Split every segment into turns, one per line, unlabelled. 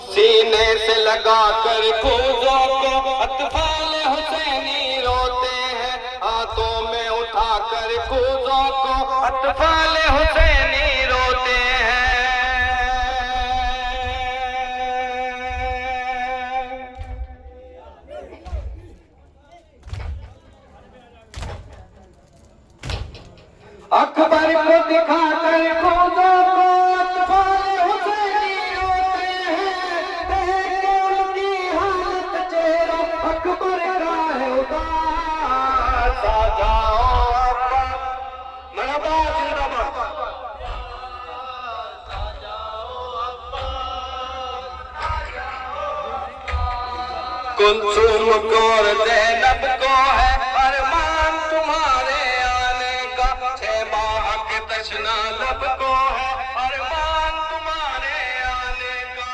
सीने से लगा कर खूजों को अतफाल हुसैनी रोते हैं, हाथों में उठा कर खूजों को अतफाल हुसैनी रोते हैं। अकबर को दिखा कर खूजों को अतफाल हुसैनी रोते हैं, देख के उनकी हालत चेहरा अकबर का है उदास। आ जाओ अब्बा, मरहबा जिंदाबाद। कुलसुम को और ज़ैनब को है अरमान तुम्हारे आने का, 6 माह के तशना लब को है अरमान तुम्हारे आने का।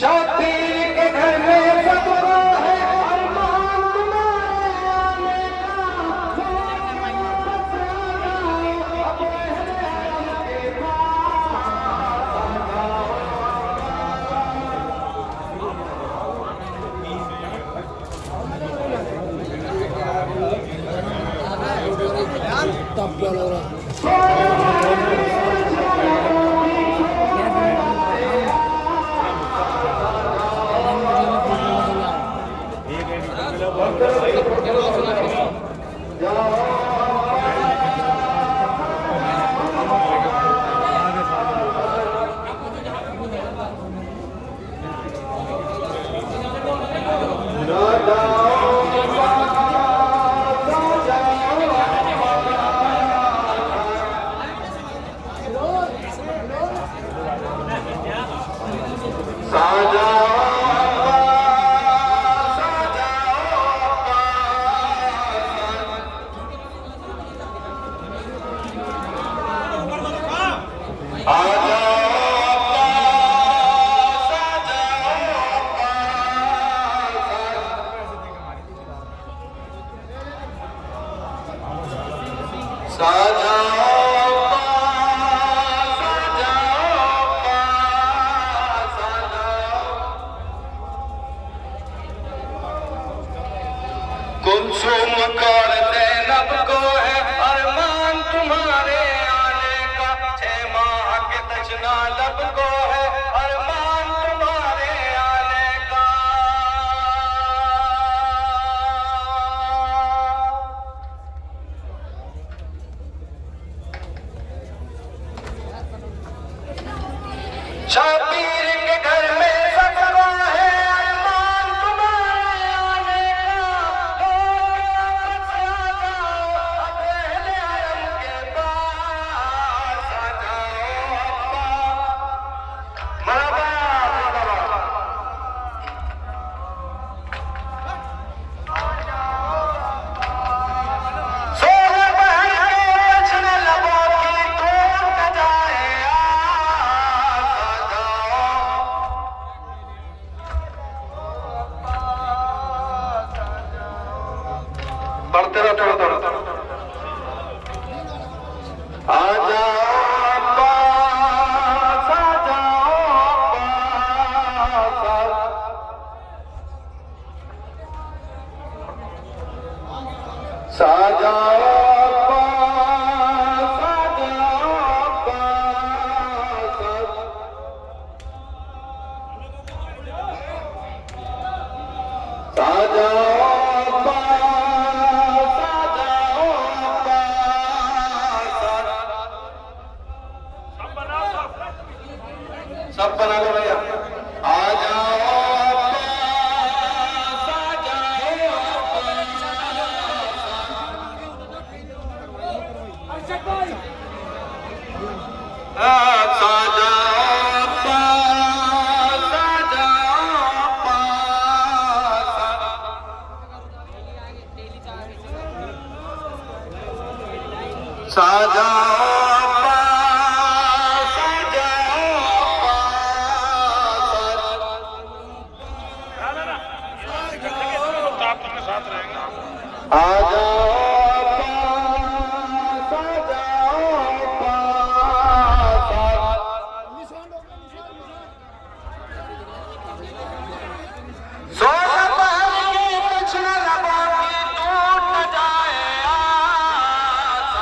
शबीर के घर में सबको है अरमान तुम्हारे आने का। तब क्या लग रहा है? शाबीर के घर में सजवा है अरमान तुम्हारे आने का, वापस आ जाओ अब अहले हरम के पास आ जाओ अब्बा। मरहबा सोहर बहन के जश्न लबों की टूट जाए आस आ जाओ। पढ़ते रहो थोड़ा थोड़ा। आ जाओ अब्बास, आ जाओ अब्बास, आ जाओ अब्बास, आ जाओ अब्बास, आ जाओ अब्बास, आ जाओ अब्बास। सब बना लो भैया। आ जाओ अब्बास, आ जाओ अब्बास, आ जाओ अब्बास, आ जाओ अब्बास। आ जाओ अब्बास, आ जाओ अब्बास। आ जाओ अब्बास, आ जाओ अब्बास। सोहर बहन के जश्न लबों की टूट जाए आस।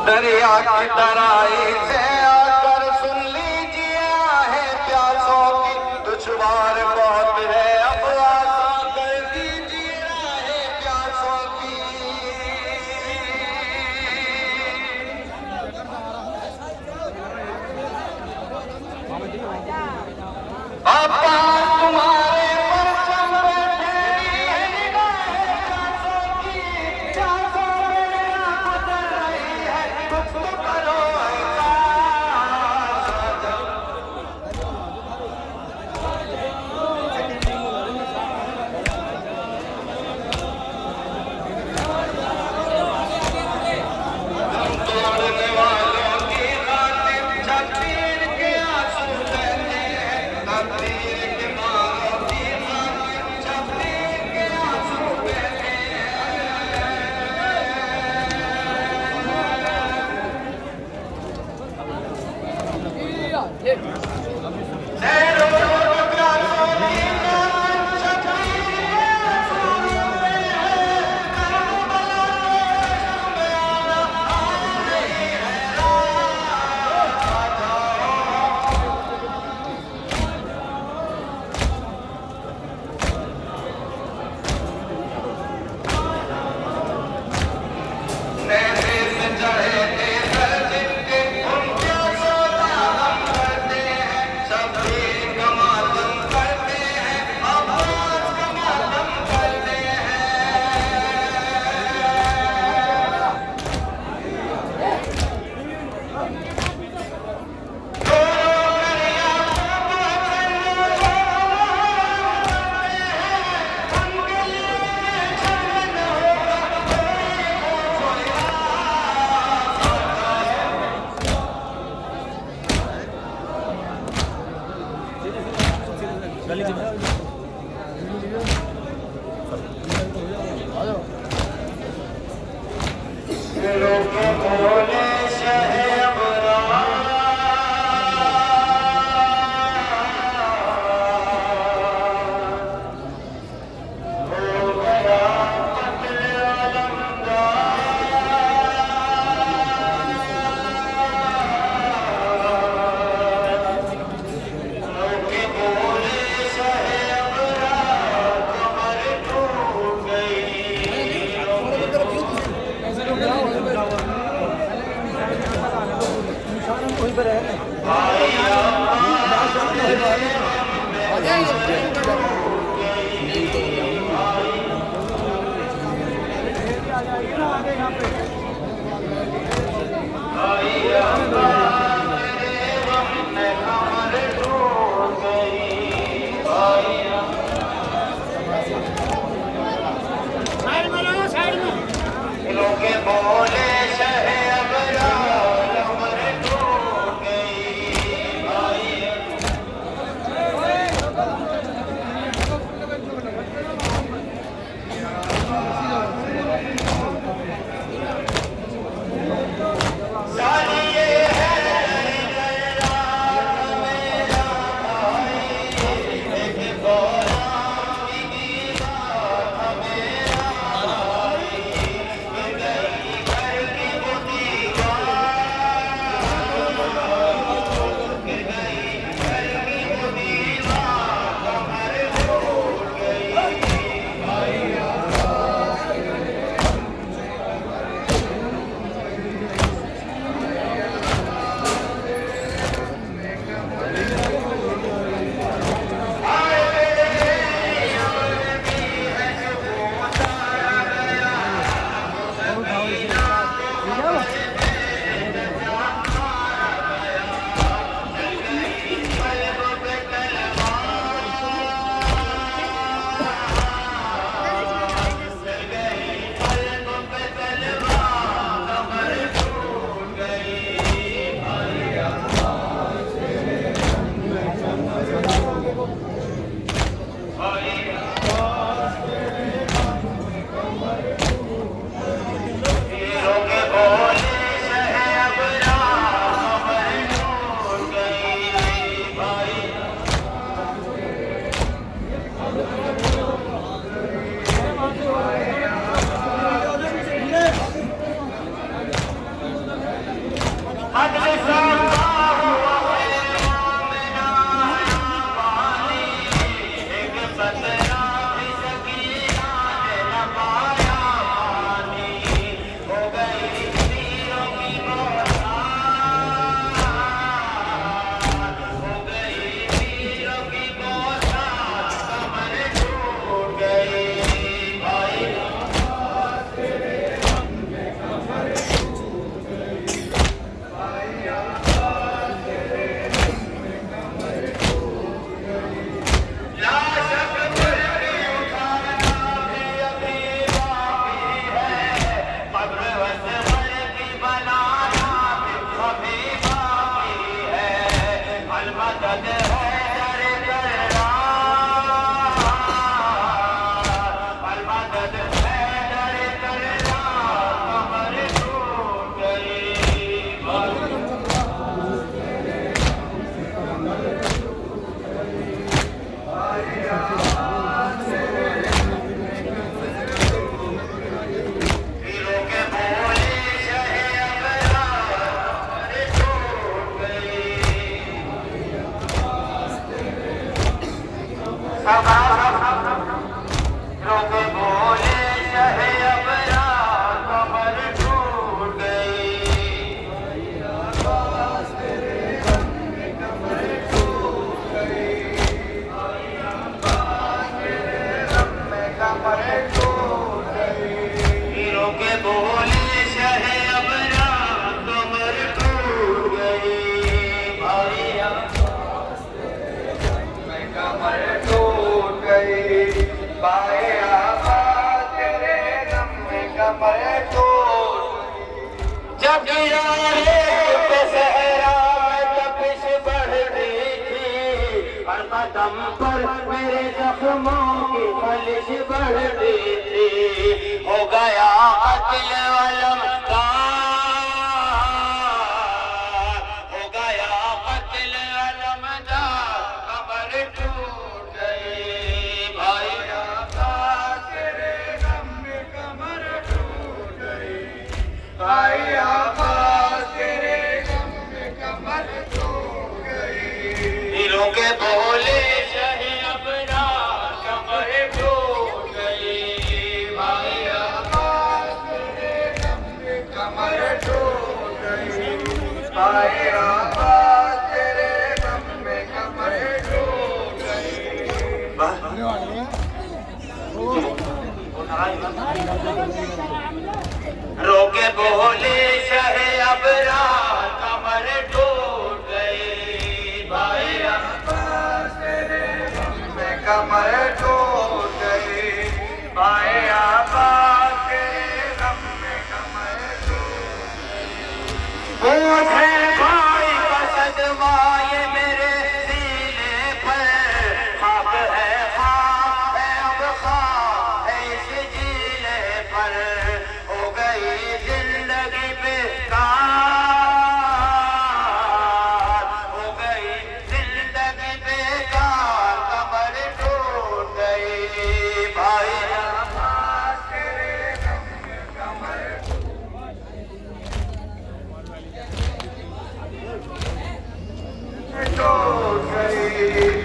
दरिया की तराई से आकर सुन लीजिए आहे प्यासों की, दुश्वार बहुत है अब आसान कर दीजिए राहे प्यासों की। अब्बास तुम्हारे परचम पे ठहरी है निगाहें प्यासों की, प्यासों में ना बदल रही है कुछ तो करो ऐसा। पाए आका तेरे गम में कमर टूट। जब यारे पे सहरा में तपिश बढ़ती थी, हर कदम पर मेरे जख्मों की खलिश बढ़ती थी। हो गया कत्ल अलमदार, हो गया कत्ल अलमदार, कमर टूट गई। भाई आका तेरे गम में कमर टूट गई। भाई आका तेरे गम में कमर टूट गई। दिलों के बोले शहे अबरार, कमर टूट गई। भाई आका तेरे गम में कमर टूट गई। भाई आका तेरे गम में कमर टूट गई। रोके बोले शहे अबरार, कमर टूट गई। भाई अब्बास तेरे गम में कमर टूट गई। भाई अब्बास तेरे गम में कमर टूट गई। मुझे भाई का सदमा ये मेरे सीने पर, खाक है खाक है अब खाक है इस जीने पर। हो गई जिंदगी बेकार, हो गई जिंदगी बेकार, कमर टूट गई। भाई अब्बास तेरे गम में कमर टूट गई।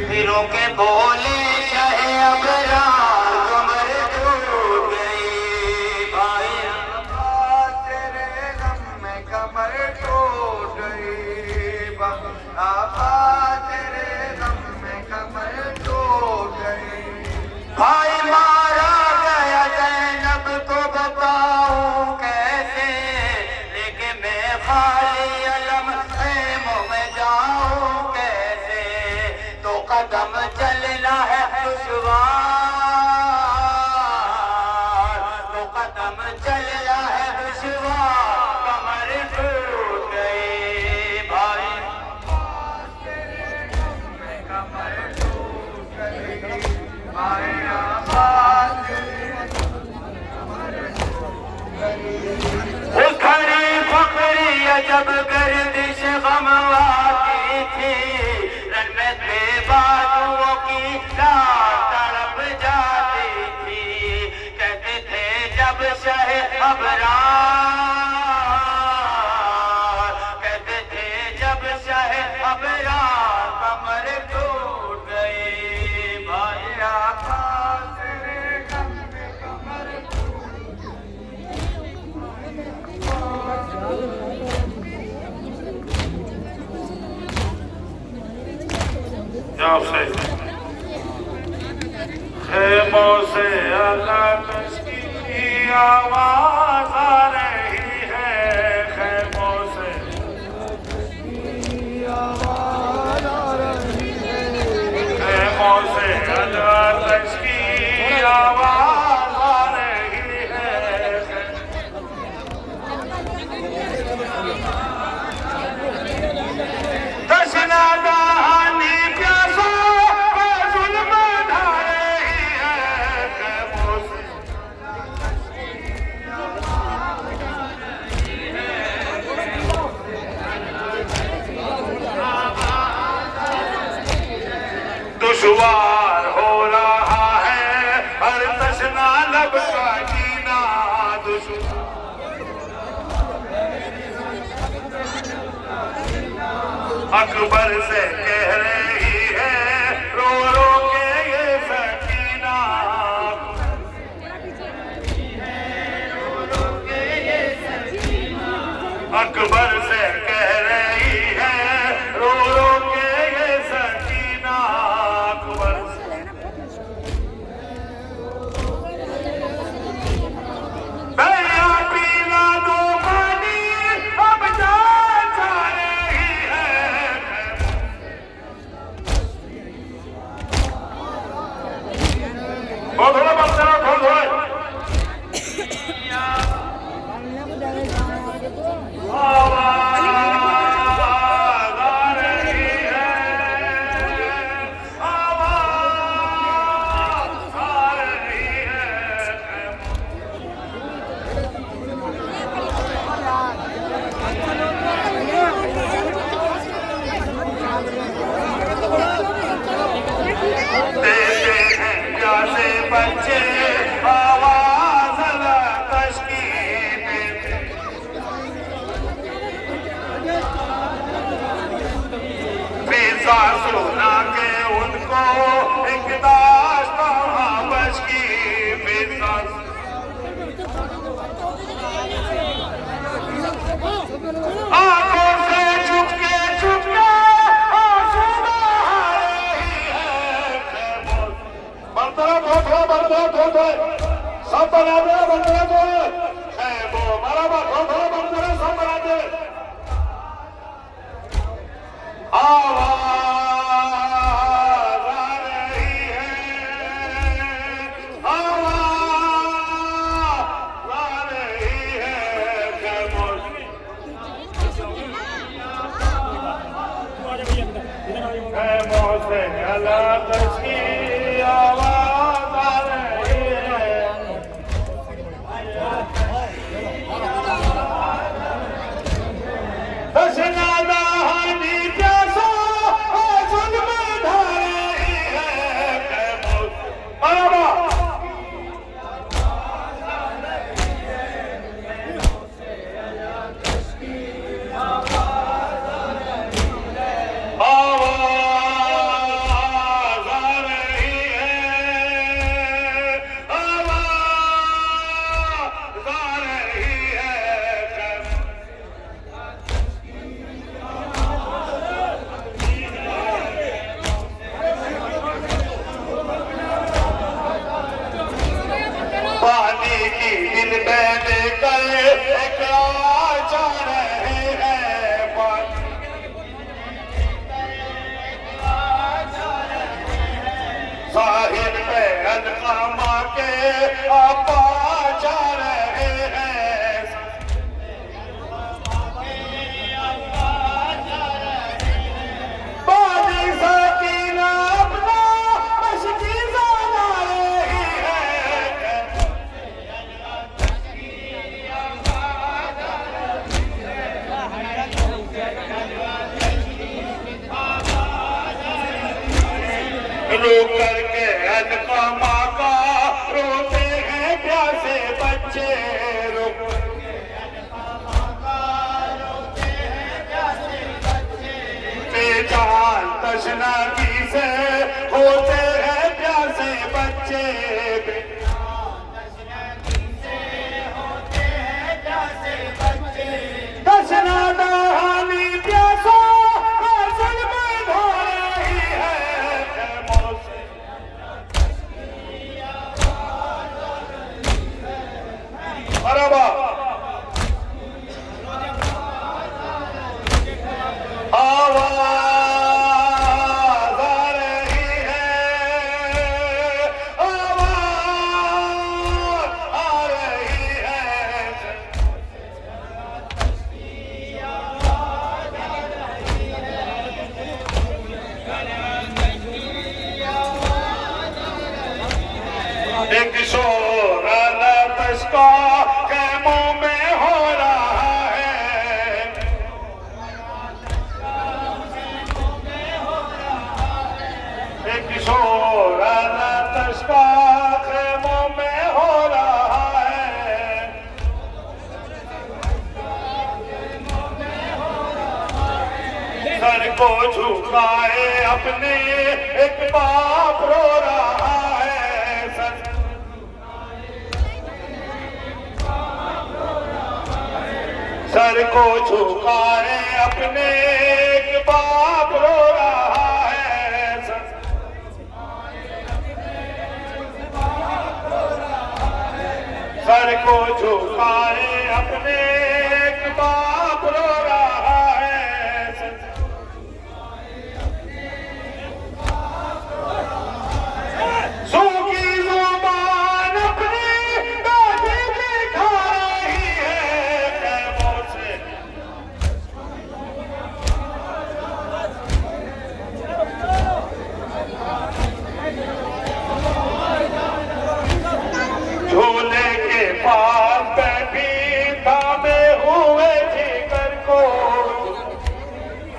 दिलों के बोले शहे अबरार, कमर टूट गई। भाई अब्बास तेरे गम में कमर टूट गई। अब्बास तेरे गम में कमर टूट गई। भाई मारा गया ज़ैनब को बताऊं कैसे, लेके मैं खाली अलम खेमों में जाऊं कैसे। तो कदम चलना है दुश्वार, तो कदम चलना है दुश्वार, कमर टूट गई। भाई अब्बास तेरे गम में कमर टूट गई। भाई अब्बास तेरे कमर टूट गई। उस घड़ी फकरी जब गर्दिश गम आती थी, रन में बेबाजुओं की लाश तड़प जाती थी। कहते थे जब शहे अबरार, कहते थे जब शहे अबरार, कमर टूट गई। भाई आका तेरे गम में कमर टूट
जब से खेमों से अलग की आवाज आ रही है। खेमों से आवाज आ रही है। खेमों से अलग की आवाज आ रही है। तशना दहानी प्यासों पे जुल्म ढा रही है। खेमों से दुश्वार हो रहा है हर तशना लब का जीना। अकबर से कह रही है रो रो के ये सकीना। अकबर से कह रही है रो रो के ये सकीना। अकबर से भैया पीला दो पानी अब जान जा रही है। सब बना दे बंदरा जो है वो मारा बात थोड़ा बंदरा सब बना दे आवाज आ रही है आवाज आ रही है खैमों से अलग की आवाज आ रही है दशनादा हानि प्यासा जुल्म ढा रही है खैमों बराबर पानी की दिल मैंने कल एक जा रहे हैं साहिर पे अनकामा के आपा जा रहे हैं पानी सकीना अपना मशकीजा ला रही है रो करके अनकामा का रोते हैं प्यासे बच्चे रो बेजान तशनागी से होते हैं प्यासे बच्चे तशनादा हानि प्यासा जुल्म ढा रही है बराबर आवाज आ रही है आवाज आ रही है एक शोर लफ्ज़ का खैमों में हो रहा है एक शोर लफ्ज़ का खैमों में हो रहा है सर को झुकाए अपने एक बाप रो रहा है सर को झुकाए अपने एक बाप रो रहा है सर को झुकाए अपने एक बाप रो रहा है सूखी जुबान अपनी दादी दिखा रही है खैमों से झोले के पास